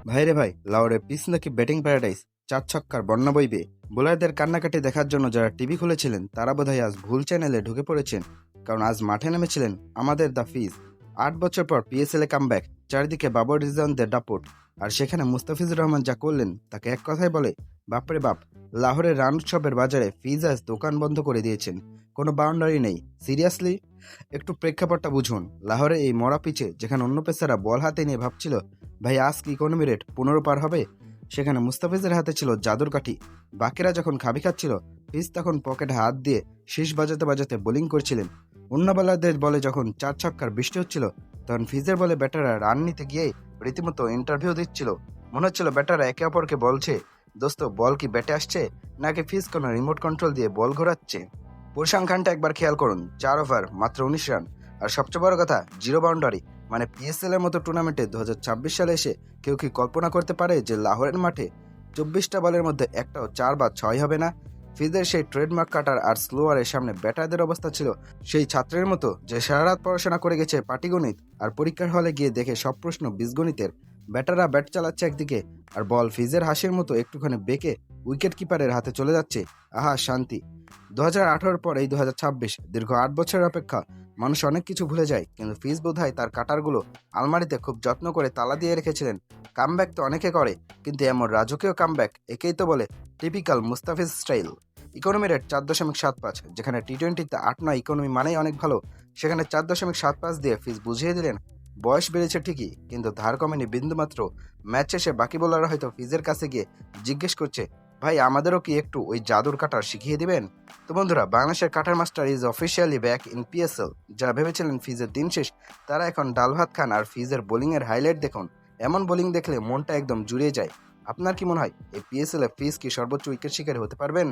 ভাইরে ভাই, লাহোরের পিচ নাকি ব্যাটিং প্যারাডাইস। চার ছক্কার বন্যা বইবে। বোলারদের কান্নাকাটি দেখার জন্য যারা টিভি খুলেছিলেন তারা বোধহয় আজ ভুল চ্যানেলে ঢুকে পড়েছেন। কারণ আজ মাঠে নেমেছিলেন আমাদের দ্য ফিজ। 8 বছর পর পিএসএল এ কামব্যাক। চারিদিকে বাবর রিজওয়ানদের দাপট। আর সেখানে মুস্তাফিজুর রহমান যা করলেন তাকে এক কথায় বলে বাপরে বাপ। লাহোরের রান উৎসবের বাজারে ফিজ আজ দোকান বন্ধ করে দিয়েছেন। কোনো বাউন্ডারি নেই। সিরিয়াসলি, একটু প্রেক্ষাপটটা বুঝুন। লাহোরে এই মরা পিচে যেখানে অন্য পেসাররা বল হাতে নিয়ে ভাবছিল ভাই আজ কি ইকোনমি রেট 15 পার হবে, সেখানে মুস্তাফিজের হাতে ছিল জাদুর কাঠি। বাকিরা যখন খাবি খাচ্ছিল, ফিজ তখন পকেটে হাত দিয়ে শীষ বাজাতে বাজাতে বোলিং করছিলেন। অন্য বোলারদের বলে যখন চার ছক্কার বৃষ্টি হচ্ছিল, তখন ফিজের বলে ব্যাটাররা রান নিতে গিয়ে রীতিমতো ইন্টারভিউ দিচ্ছিল। মনে হচ্ছিল ব্যাটাররা একে অপরকে বলছে, দোস্ত বল কি ব্যাটে আসছে নাকি ফিজ কোনো রিমোট কন্ট্রোল দিয়ে বল ঘোরাচ্ছে। পরিসংখ্যানটা একবার খেয়াল করুন, 4 ওভার মাত্র 19 রান। আর সবচেয়ে বড় কথা, জিরো বাউন্ডারি। মানে পিএসএল এর মতো টুর্নামেন্টে 2026 সালে এসে কেউ কি কল্পনা করতে পারে যে লাহোরের মাঠে 24টা বলের মধ্যে একটাও 4 বা 6 হবে না। ফিজের সেই ট্রেডমার্ক কাটার আর স্লোয়ারের সামনে ব্যাটারদের অবস্থা ছিল সেই ছাত্রের মতো যে সারা রাত পড়াশোনা করে গেছে পাটিগণিত, আর পরীক্ষার হলে গিয়ে দেখে সব প্রশ্ন বীজগণিতের। ব্যাটাররা ব্যাট চালাচ্ছে একদিকে, আর বল ফিজের হাসির মতো একটুখানি বেঁকে উইকেট কিপারের হাতে চলে যাচ্ছে। আহা শান্তি। 2018 পর এই 2026, দীর্ঘ 8 বছরের অপেক্ষা। মানুষ অনেক কিছু ভুলে যায়, কিন্তু ফিজ বোধহয় তার কাটারগুলো আলমারিতে খুব যত্ন করে তালা দিয়ে রেখেছিলেন। কামব্যাক তো অনেকে করে, কিন্তু এমন রাজকীয় কামব্যাক একেই তো বলে typical Mustafiz style. Economy rate 4.75, যেখানে টি-20তে 8-9 ইকোনমি মানেই অনেক ভালো, সেখানে 4.75 দিয়ে ফিজ বুঝিয়ে দিলেন বয়স বেড়েছে ঠিকই, কিন্তু ধার কমেনি বিন্দুমাত্র। ম্যাচ শেষে বাকি বোলাররা হয়তো ফিজের কাছে গিয়ে জিজ্ঞেস করছে, ভাই আমাদেরও কি একটু ওই জাদুর কাটার শিখিয়ে দিবেন। তো বন্ধুরা, বাংলাদেশের cutter master is officially back in PSL. যারা ভেবেছিলেন ফিজের দিন শেষ, তারা এখন ডাল ভাত খান। আর ফিজের বোলিংয়ের হাইলাইট দেখুন। এমন বোলিং দেখলে মনটা একদম জুড়িয়ে যায়। আপনার কি মনে হয় এই পিএসএল এ ফিজ কি সর্বোচ্চ উইকেট শিকারী হতে পারবেন?